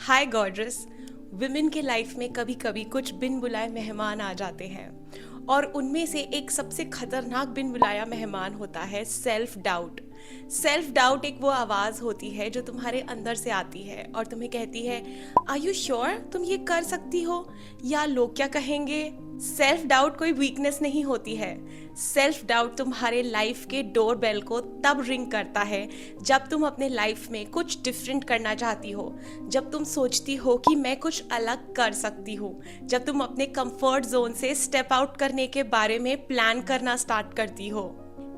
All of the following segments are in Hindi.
हाय गॉर्जस। विमेन के लाइफ में कभी कभी कुछ बिन बुलाए मेहमान आ जाते हैं और उनमें से एक सबसे खतरनाक बिन बुलाया मेहमान होता है सेल्फ डाउट। सेल्फ डाउट एक वो आवाज़ होती है जो तुम्हारे अंदर से आती है और तुम्हें कहती है, आर यू श्योर तुम ये कर सकती हो, या लोग क्या कहेंगे। सेल्फ डाउट कोई वीकनेस नहीं होती है। सेल्फ डाउट तुम्हारे लाइफ के डोर बेल को तब रिंग करता है जब तुम अपने लाइफ में कुछ डिफरेंट करना चाहती हो, जब तुम सोचती हो कि मैं कुछ अलग कर सकती हूँ, जब तुम अपने कंफर्ट जोन से स्टेप आउट करने के बारे में प्लान करना स्टार्ट करती हो।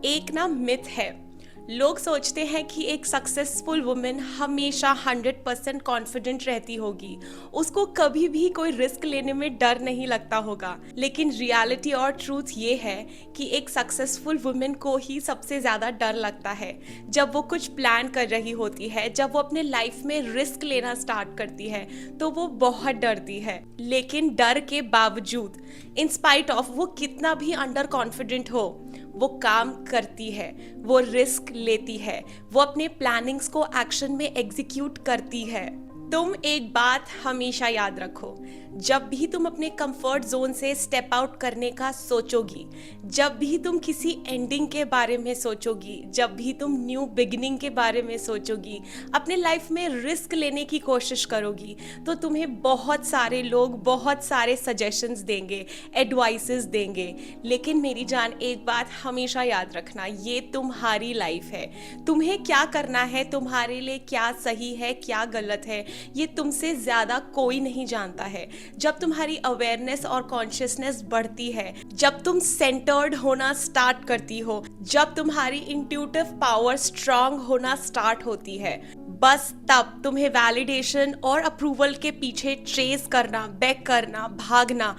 एक ना मिथ है, लोग सोचते हैं कि एक सक्सेसफुल वुमेन हमेशा 100% कॉन्फिडेंट रहती होगी, उसको कभी भी कोई रिस्क लेने में डर नहीं लगता होगा। लेकिन रियलिटी और ट्रूथ ये है कि एक सक्सेसफुल वुमेन को ही सबसे ज़्यादा डर लगता है जब वो कुछ प्लान कर रही होती है, जब वो अपने लाइफ में रिस्क लेना स्टार्ट करती है तो वो बहुत डरती है। लेकिन डर के बावजूद, इन स्पाइट ऑफ वो कितना भी अंडर कॉन्फिडेंट हो, वो काम करती है, वो रिस्क लेती है, वो अपने प्लानिंग्स को एक्शन में एग्जीक्यूट करती है। तुम एक बात हमेशा याद रखो, जब भी तुम अपने कंफर्ट जोन से स्टेप आउट करने का सोचोगी, जब भी तुम किसी एंडिंग के बारे में सोचोगी, जब भी तुम न्यू बिगिनिंग के बारे में सोचोगी, अपने लाइफ में रिस्क लेने की कोशिश करोगी, तो तुम्हें बहुत सारे लोग बहुत सारे सजेशंस देंगे, एडवाइसेस देंगे। लेकिन मेरी जान, एक बात हमेशा याद रखना, ये तुम्हारी लाइफ है। तुम्हें क्या करना है, तुम्हारे लिए क्या सही है क्या गलत है, ये तुमसे ज़्यादा कोई नहीं जानता है। जब तुम्हारी अवेयरनेस और कॉन्शियसनेस बढ़ती है, जब तुम सेंटर्ड होना स्टार्ट करती हो, जब तुम्हारी इंट्यूटिव पावर स्ट्रांग होना स्टार्ट होती है, बस तब तुम्हें वैलिडेशन और अप्रूवल के पीछे ट्रेस करना, बैक करना, भागना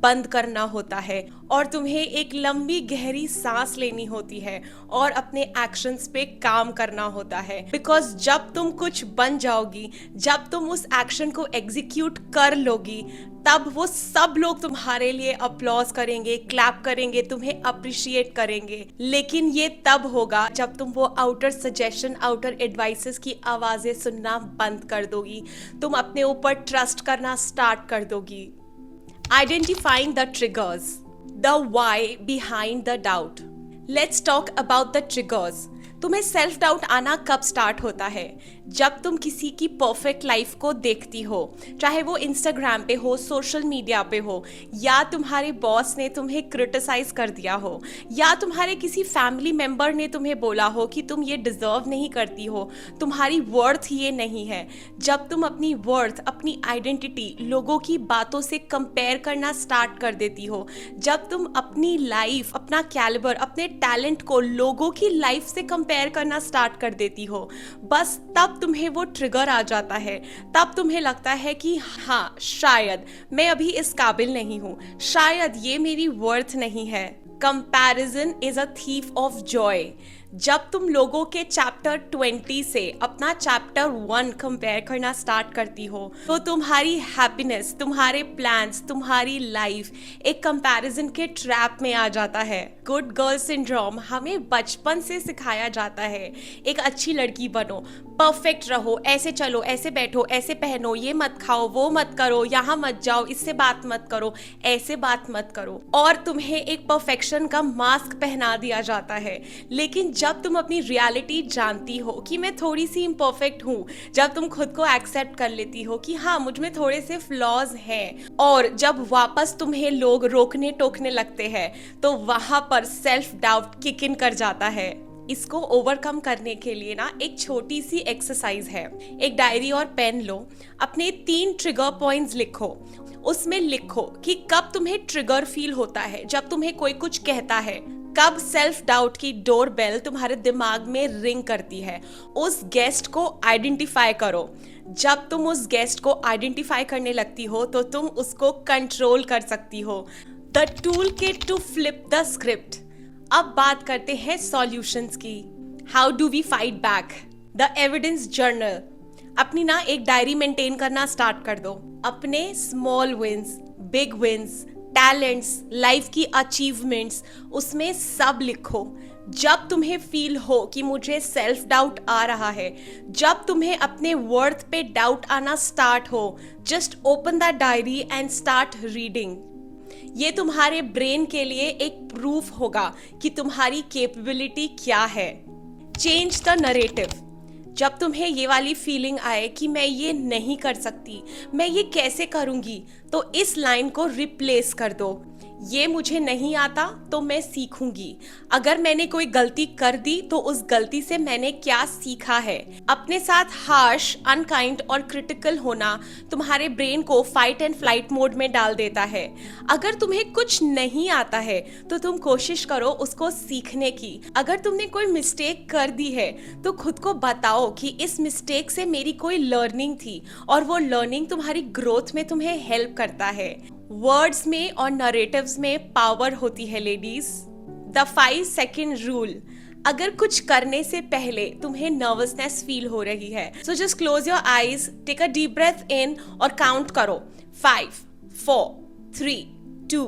बंद करना होता है और तुम्हें एक लंबी गहरी सांस लेनी होती है और अपने एक्शंस पे काम करना होता है। बिकॉज जब तुम कुछ बन जाओगी, जब तुम उस एक्शन को एग्जीक्यूट कर लोगी, तब वो सब लोग तुम्हारे लिए अपलॉज करेंगे, क्लैप करेंगे, तुम्हें अप्रिशिएट करेंगे। लेकिन ये तब होगा जब तुम वो आउटर सजेशन, आउटर एडवाइसेस की आवाजें सुनना बंद कर दोगी, तुम अपने ऊपर ट्रस्ट करना स्टार्ट कर दोगी। Identifying the triggers, the why behind the doubt. Let's talk about the triggers. तुम्हें सेल्फ डाउट आना कब स्टार्ट होता है? जब तुम किसी की परफेक्ट लाइफ को देखती हो, चाहे वो इंस्टाग्राम पे हो, सोशल मीडिया पे हो, या तुम्हारे बॉस ने तुम्हें क्रिटिसाइज कर दिया हो, या तुम्हारे किसी फैमिली मेंबर ने तुम्हें बोला हो कि तुम ये डिजर्व नहीं करती हो, तुम्हारी वर्थ ये नहीं है। जब तुम अपनी वर्थ, अपनी आइडेंटिटी लोगों की बातों से कंपेयर करना स्टार्ट कर देती हो, जब तुम अपनी लाइफ, अपना कैलिबर, अपने टैलेंट को लोगों की लाइफ से कंपेयर करना स्टार्ट कर देती हो, बस तब तुम्हें वो ट्रिगर आ जाता है। तब तुम्हें लगता है कि हाँ, शायद मैं अभी इस काबिल नहीं हूँ, शायद ये मेरी वर्थ नहीं है। Comparison is a thief of Joy. जब तुम लोगों के चैप्टर 20 से अपना चैप्टर 1 कंपेयर करना स्टार्ट करती हो, तो तुम्हारी हैप्पीनेस, तुम्हारे प्लान्स, तुम्हारी लाइफ एक कंपैरिजन के ट्रैप में आ जाता है। गुड गर्ल सिंड्रोम हमें बचपन से सिखाया जाता है, एक अच्छी लड़की बनो, परफेक्ट रहो, ऐसे चलो, ऐसे बैठो, ऐसे पहनो, ये मत खाओ, वो मत करो, यहाँ मत जाओ, इससे बात मत करो, ऐसे बात मत करो, और तुम्हें एक परफेक्शन का मास्क पहना दिया जाता है। लेकिन जब तुम अपनी रियलिटी जानती हो कि मैं थोड़ी सी इम्परफेक्ट हूँ, जब तुम खुद को एक्सेप्ट कर लेती हो कि हाँ, मुझ में थोड़े से फ्लॉज हैं, और जब वापस तुम्हें लोग रोकने टोकने लगते हैं, तो वहां पर सेल्फ डाउट किक इन कर जाता है। इसको ओवरकम करने के लिए ना एक छोटी सी एक्सरसाइज है। एक डायरी और पेन लो, अपने 3 ट्रिगर पॉइंट्स लिखो। उसमें लिखो कि कब तुम्हें ट्रिगर फील होता है, जब तुम्हें कोई कुछ कहता है, कब सेल्फ डाउट की डोर बेल तुम्हारे दिमाग में रिंग करती है। उस गेस्ट को आइडेंटिफाई करो। जब तुम उस गेस्ट को आइडेंटिफाई करने लगती हो, तो तुम उसको कंट्रोल कर सकती हो। The tool kit to flip the script. अब बात करते हैं सॉल्यूशंस की। How do we fight back? The evidence journal. अपनी ना एक डायरी मेंटेन करना स्टार्ट कर दो। अपने small wins, big wins, talents, life की अचीवमेंट्स, उसमें सब लिखो। जब तुम्हें फील हो कि मुझे सेल्फ डाउट आ रहा है, जब तुम्हें अपने वर्थ पे डाउट आना स्टार्ट हो, just open that diary and start reading. ये तुम्हारे ब्रेन के लिए एक प्रूफ होगा कि तुम्हारी कैपेबिलिटी क्या है। Change the narrative. जब तुम्हें ये वाली फीलिंग आए कि मैं ये नहीं कर सकती, मैं ये कैसे करूंगी, तो इस लाइन को रिप्लेस कर दो। ये मुझे नहीं आता तो मैं सीखूंगी। अगर मैंने कोई गलती कर दी तो उस गलती से मैंने क्या सीखा है। अपने साथ हार्श, अनकाइंड और क्रिटिकल होना तुम्हारे ब्रेन को फाइट एंड फ्लाइट मोड में डाल देता है। अगर तुम्हें कुछ नहीं आता है तो तुम कोशिश करो उसको सीखने की। अगर तुमने कोई मिस्टेक कर दी है तो खुद को बताओ कि इस मिस्टेक से मेरी कोई लर्निंग थी और वो लर्निंग तुम्हारी ग्रोथ में तुम्हें हेल्प करता है। वर्ड्स में और नरेटिव्स में पावर होती है लेडीज। The 5 second rule. अगर कुछ करने से पहले तुम्हें नर्वसनेस फील हो रही है, so just close your eyes, take a deep breath in और काउंट करो 5, 4, 3, 2,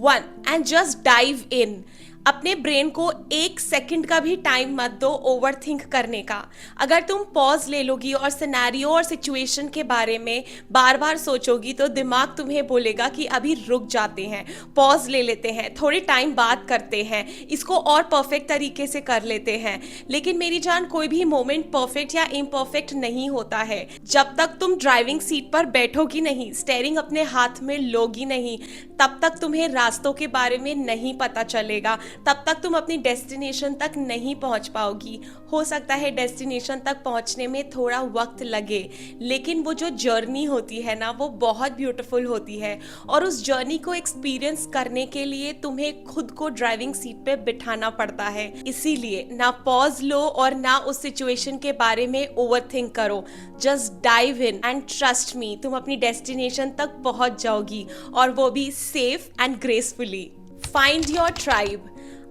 1 एंड जस्ट डाइव इन। अपने ब्रेन को 1 सेकंड का भी टाइम मत दो ओवर थिंक करने का। अगर तुम पॉज ले लोगी और सिनेरियो और सिचुएशन के बारे में बार बार सोचोगी तो दिमाग तुम्हें बोलेगा कि अभी रुक जाते हैं, पॉज ले लेते हैं, थोड़ी टाइम बात करते हैं, इसको और परफेक्ट तरीके से कर लेते हैं। लेकिन मेरी जान, कोई भी मोमेंट परफेक्ट या इम्परफेक्ट नहीं होता है। जब तक तुम ड्राइविंग सीट पर बैठोगी नहीं, स्टीयरिंग अपने हाथ में लोगी नहीं, तब तक तुम्हें रास्तों के बारे में नहीं पता चलेगा, तब तक तुम अपनी डेस्टिनेशन तक नहीं पहुंच पाओगी। हो सकता है डेस्टिनेशन तक पहुंचने में थोड़ा वक्त लगे, लेकिन वो जो जर्नी होती है ना, वो बहुत ब्यूटीफुल होती है। और उस जर्नी को एक्सपीरियंस करने के लिए तुम्हें खुद को ड्राइविंग सीट पे बिठाना पड़ता है। इसीलिए ना पॉज लो और ना उस सिचुएशन के बारे में ओवरथिंक करो। Just dive in and trust me, तुम अपनी डेस्टिनेशन तक पहुंच जाओगी, और वो भी safe and gracefully. Find your tribe.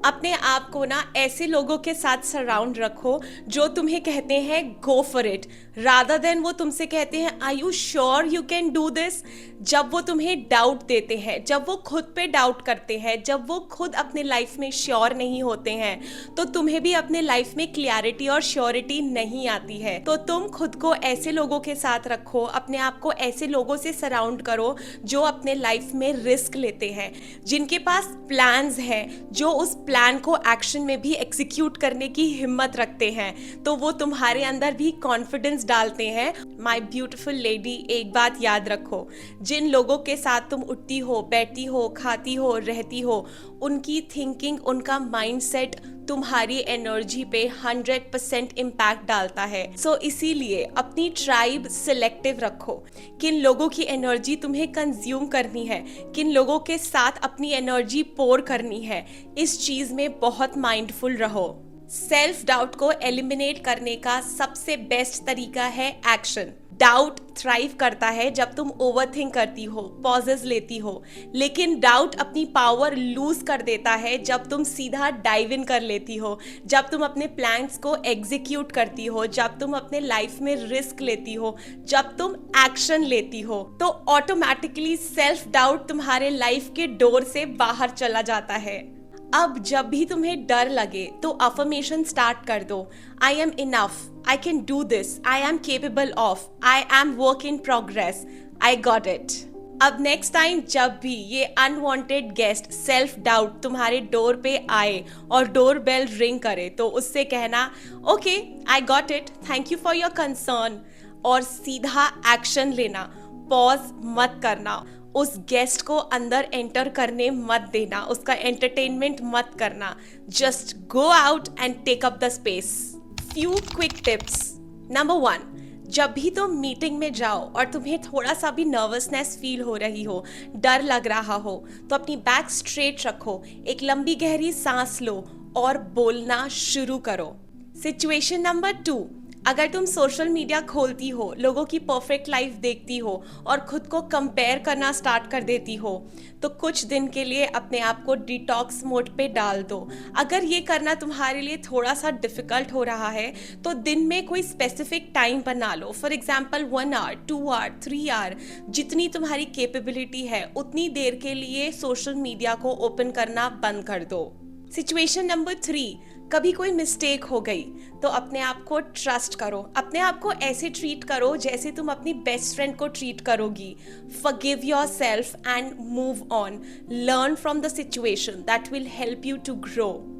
अपने आप को ना ऐसे लोगों के साथ सराउंड रखो जो तुम्हें कहते हैं go for it, rather than वो तुमसे कहते हैं are you sure you can do this. जब वो तुम्हें डाउट देते हैं, जब वो खुद पे डाउट करते हैं, जब वो खुद अपने लाइफ में श्योर नहीं होते हैं, तो तुम्हें भी अपने लाइफ में क्लैरिटी और श्योरिटी नहीं आती है। तो तुम खुद को ऐसे लोगों के साथ रखो, अपने आप को ऐसे लोगों से सराउंड करो जो अपने लाइफ में रिस्क लेते हैं, जिनके पास प्लान्स हैं, जो उस प्लान को एक्शन में भी एग्जीक्यूट करने की हिम्मत रखते हैं, तो वो तुम्हारे अंदर भी कॉन्फिडेंस डालते हैं। माय ब्यूटीफुल लेडी, एक बात याद रखो, जिन लोगों के साथ तुम उठती हो, बैठती हो, खाती हो, रहती हो, उनकी थिंकिंग, उनका माइंडसेट तुम्हारी एनर्जी पे 100% इम्पैक्ट डालता है। सो इसीलिए अपनी ट्राइब सिलेक्टिव रखो। किन लोगों की एनर्जी तुम्हें कंज्यूम करनी है, किन लोगों के साथ अपनी एनर्जी पोर करनी है, इस चीज में बहुत माइंडफुल रहो। सेल्फ डाउट को एलिमिनेट करने का सबसे बेस्ट तरीका है एक्शन। डाउट थ्राइव करता है जब तुम ओवरथिंक करती हो, पॉजेस लेती हो, लेकिन डाउट अपनी पावर लूज कर देता है जब तुम सीधा डाइव इन कर लेती हो, जब तुम अपने प्लान्स को एग्जीक्यूट करती हो, जब तुम अपने लाइफ में रिस्क लेती हो, जब तुम एक्शन लेती हो, तो ऑटोमेटिकली सेल्फ डाउट तुम्हारे लाइफ के डोर से बाहर चला जाता है। अब जब भी तुम्हें डर लगे तो अफर्मेशन स्टार्ट कर दो। I am enough, I can do this, I am capable of, I am work in progress, I got it. अब नेक्स्ट टाइम जब भी ये अनवांटेड गेस्ट सेल्फ डाउट तुम्हारे डोर पे आए और डोर बेल रिंग करे, तो उससे कहना okay, I got it, thank you for your concern, और सीधा एक्शन लेना। पॉज मत करना, उस गेस्ट को अंदर एंटर करने मत देना, उसका एंटरटेनमेंट मत करना। Just go out and take up the space. Few quick tips. Number 1, जब भी तुम मीटिंग में जाओ और तुम्हें थोड़ा सा भी नर्वसनेस फील हो रही हो, डर लग रहा हो, तो अपनी बैक स्ट्रेट रखो, एक लंबी गहरी सांस लो और बोलना शुरू करो। सिचुएशन नंबर 2, अगर तुम सोशल मीडिया खोलती हो, लोगों की परफेक्ट लाइफ देखती हो और खुद को कंपेयर करना स्टार्ट कर देती हो, तो कुछ दिन के लिए अपने आप को डिटॉक्स मोड पे डाल दो। अगर ये करना तुम्हारे लिए थोड़ा सा डिफिकल्ट हो रहा है, तो दिन में कोई स्पेसिफिक टाइम बना लो। For example 1 hour, 2 hour, 3 hour, जितनी तुम्हारी कैपेबिलिटी है उतनी देर के लिए सोशल मीडिया को ओपन करना बंद कर दो। सिचुएशन नंबर 3, कभी कोई मिस्टेक हो गई तो अपने आप को ट्रस्ट करो, अपने आप को ऐसे ट्रीट करो जैसे तुम अपनी बेस्ट फ्रेंड को ट्रीट करोगी. Forgive yourself and move on. Learn from the situation. That will help you to grow.